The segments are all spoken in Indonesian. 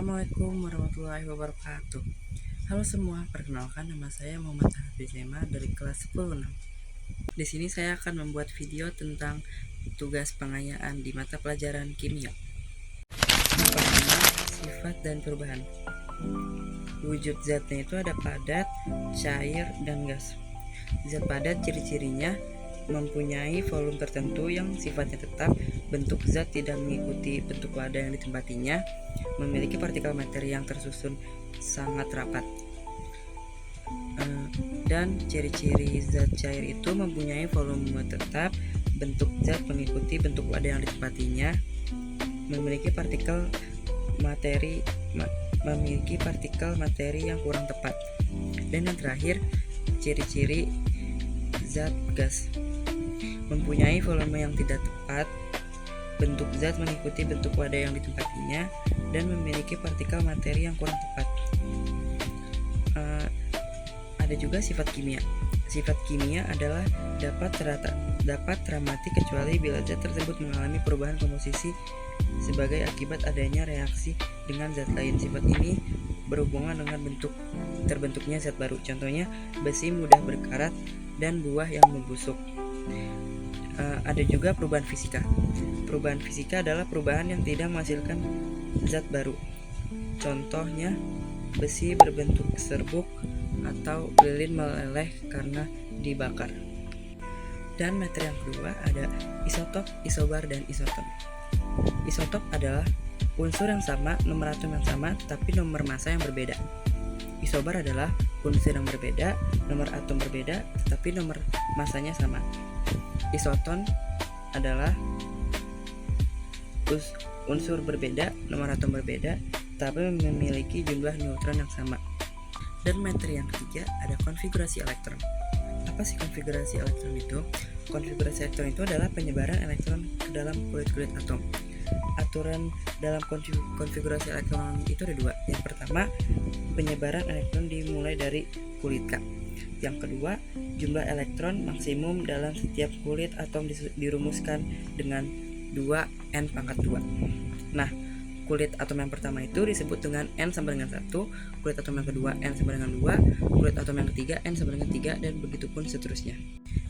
Assalamualaikum warahmatullahi wabarakatuh. Halo semua, perkenalkan nama saya Muhammad Hafiz Zema dari kelas 10 6. Di sini saya akan membuat video tentang tugas pengayaan di mata pelajaran kimia. Yang pertama, sifat dan perubahan. Wujud zatnya itu ada padat, cair, dan gas. Zat padat ciri-cirinya mempunyai volume tertentu yang sifatnya tetap, bentuk zat tidak mengikuti bentuk wadah yang ditempatinya, memiliki partikel materi yang tersusun sangat rapat. Dan ciri-ciri zat cair itu mempunyai volume tetap, bentuk zat mengikuti bentuk wadah yang ditempatinya, memiliki partikel materi yang kurang tepat. Dan yang terakhir, ciri-ciri zat gas mempunyai volume yang tidak tepat, bentuk zat mengikuti bentuk wadah yang ditempatinya, dan memiliki partikel materi yang kurang tepat. Ada juga sifat kimia. Sifat kimia adalah dapat teramati kecuali bila zat tersebut mengalami perubahan komposisi sebagai akibat adanya reaksi dengan zat lain. Sifat ini berhubungan dengan terbentuknya zat baru. Contohnya, besi mudah berkarat dan buah yang membusuk. Ada juga perubahan fisika. Perubahan fisika adalah perubahan yang tidak menghasilkan zat baru. Contohnya, besi berbentuk serbuk atau lilin meleleh karena dibakar. Dan materi yang kedua ada isotop, isobar, dan isoton. Isotop adalah unsur yang sama, nomor atom yang sama, tetapi nomor massa yang berbeda. Isobar adalah unsur yang berbeda, nomor atom berbeda, tetapi nomor massanya sama. Isoton adalah unsur berbeda, nomor atom berbeda, tapi memiliki jumlah neutron yang sama. Dan materi yang ketiga ada konfigurasi elektron. Apa sih konfigurasi elektron itu? Konfigurasi elektron itu adalah penyebaran elektron ke dalam kulit-kulit atom. Aturan dalam konfigurasi elektron itu ada dua. Yang pertama, penyebaran elektron dimulai dari kulit K. Yang kedua, jumlah elektron maksimum dalam setiap kulit atom dirumuskan dengan 2n pangkat 2. Nah, kulit atom yang pertama itu disebut dengan n sama dengan 1, kulit atom yang kedua n sama dengan 2, kulit atom yang ketiga n sama dengan 3, dan begitu pun seterusnya.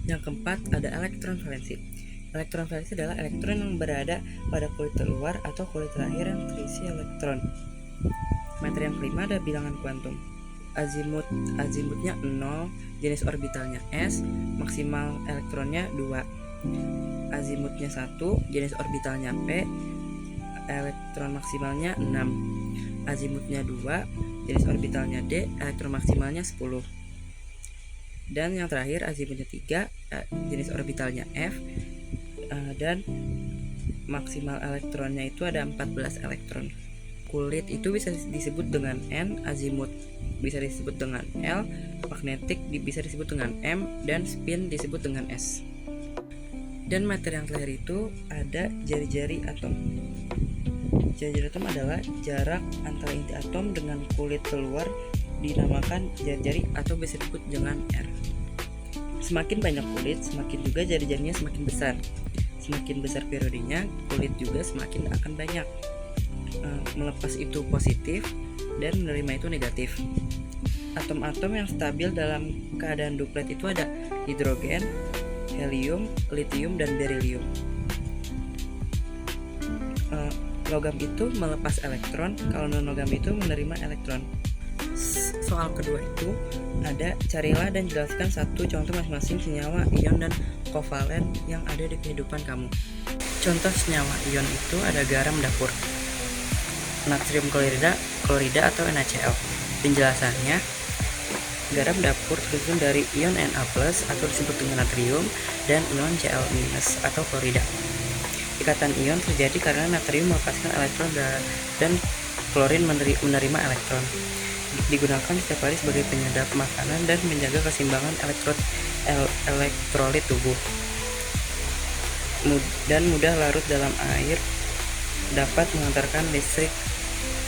Yang keempat ada elektron valensi. Elektron valensi adalah elektron yang berada pada kulit terluar atau kulit terakhir yang terisi elektron. Materi yang kelima ada bilangan kuantum. Azimutnya 0, jenis orbitalnya S, maksimal elektronnya 2. Azimutnya 1, jenis orbitalnya P, elektron maksimalnya 6. Azimutnya 2, jenis orbitalnya D, elektron maksimalnya 10. Dan yang terakhir azimutnya 3, jenis orbitalnya F, dan maksimal elektronnya itu ada 14 elektron. Kulit itu bisa disebut dengan N, azimut bisa disebut dengan L, magnetik bisa disebut dengan M, dan spin disebut dengan S. Dan materi yang terakhir itu ada jari-jari atom. Jari-jari atom adalah jarak antara inti atom dengan kulit keluar, dinamakan jari-jari atau bisa disebut dengan R. Semakin banyak kulit, semakin juga jari-jarinya semakin besar. Semakin besar periodenya, kulit juga semakin akan banyak. Melepas itu positif dan menerima itu negatif. Atom-atom yang stabil dalam keadaan duplet itu ada hidrogen, helium, litium, dan berilium. Logam itu melepas elektron, kalau non-logam itu menerima elektron. Soal kedua itu ada carilah dan jelaskan satu contoh masing-masing senyawa, ion, dan kovalen yang ada di kehidupan kamu. Contoh senyawa ion itu ada garam dapur, natrium klorida atau NaCl. Penjelasannya, garam dapur tersusun dari ion Na+ atau disebut dengan natrium dan ion Cl- atau klorida. Ikatan ion terjadi karena natrium melepaskan elektron dan klorin menerima elektron. Digunakan setiap hari sebagai penyedap makanan dan menjaga keseimbangan elektrolit tubuh. Dan mudah larut dalam air, dapat mengantarkan listrik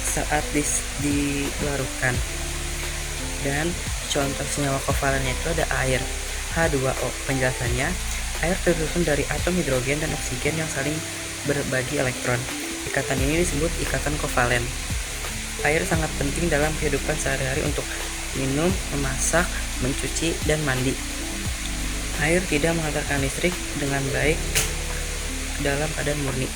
saat dilarutkan. Dan contoh senyawa kovalennya itu ada air, H2O. Penjelasannya, air tersusun dari atom hidrogen dan oksigen yang saling berbagi elektron. Ikatan ini disebut ikatan kovalen. Air sangat penting dalam kehidupan sehari-hari untuk minum, memasak, mencuci, dan mandi. Air tidak mengantarkan listrik dengan baik dalam keadaan murni.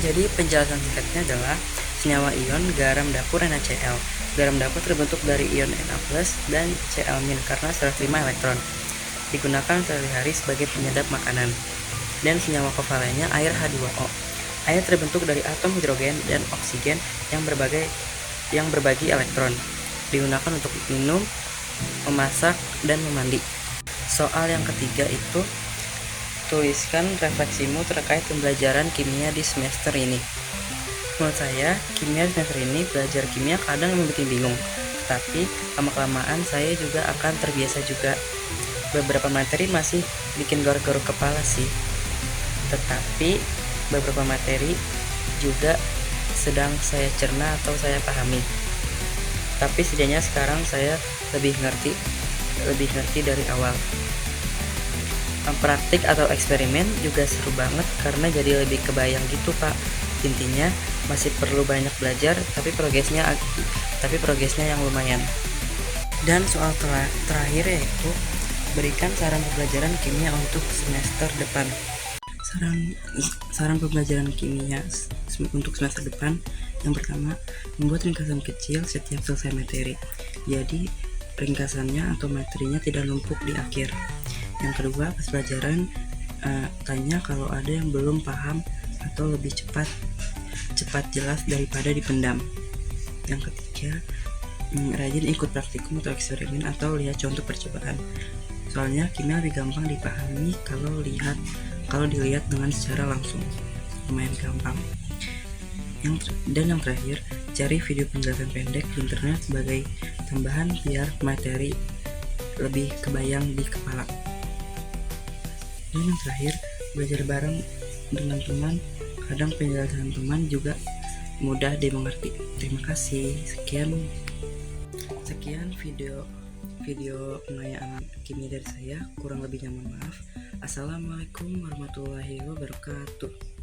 Jadi penjelasan singkatnya adalah senyawa ion garam dapur NaCl. Garam dapur terbentuk dari ion Na+ dan Cl- karena serah terima elektron. Digunakan sehari-hari sebagai penyedap makanan. Dan senyawa kovalennya air H2O. Air terbentuk dari atom hidrogen dan oksigen yang berbagi elektron. Digunakan untuk minum, memasak, dan memandi. Soal yang ketiga itu, tuliskan refleksimu terkait pembelajaran kimia di semester ini. Menurut saya, kimia di semester ini belajar kimia kadang membuat bingung, tapi lama-kelamaan saya juga akan terbiasa juga. Beberapa materi masih bikin garuk-garuk kepala sih, tetapi beberapa materi juga sedang saya cerna atau saya pahami. Tapi setidaknya sekarang saya lebih ngerti dari awal. Praktik atau eksperimen juga seru banget karena jadi lebih kebayang gitu Pak. Intinya masih perlu banyak belajar, tapi progresnya yang lumayan. Dan soal terakhir yaitu berikan saran pembelajaran kimia untuk semester depan. Saran pembelajaran kimia untuk semester depan, yang pertama, membuat ringkasan kecil setiap selesai materi. Jadi ringkasannya atau materinya tidak numpuk di akhir. Yang kedua, pas pelajaran tanya kalau ada yang belum paham atau lebih cepat jelas daripada dipendam. Yang ketiga, rajin ikut praktikum atau eksperimen atau lihat contoh percobaan. Soalnya kimia lebih gampang dipahami kalau dilihat dengan secara langsung, lumayan gampang. Dan yang terakhir, cari video penjelasan pendek di internet sebagai tambahan biar materi lebih kebayang di kepala. Dan yang terakhir, belajar bareng dengan teman, kadang penjelasan teman juga mudah dimengerti. Terima kasih. Sekian video pengayaan kimia dari saya. Kurang lebihnya mohon maaf. Assalamualaikum warahmatullahi wabarakatuh.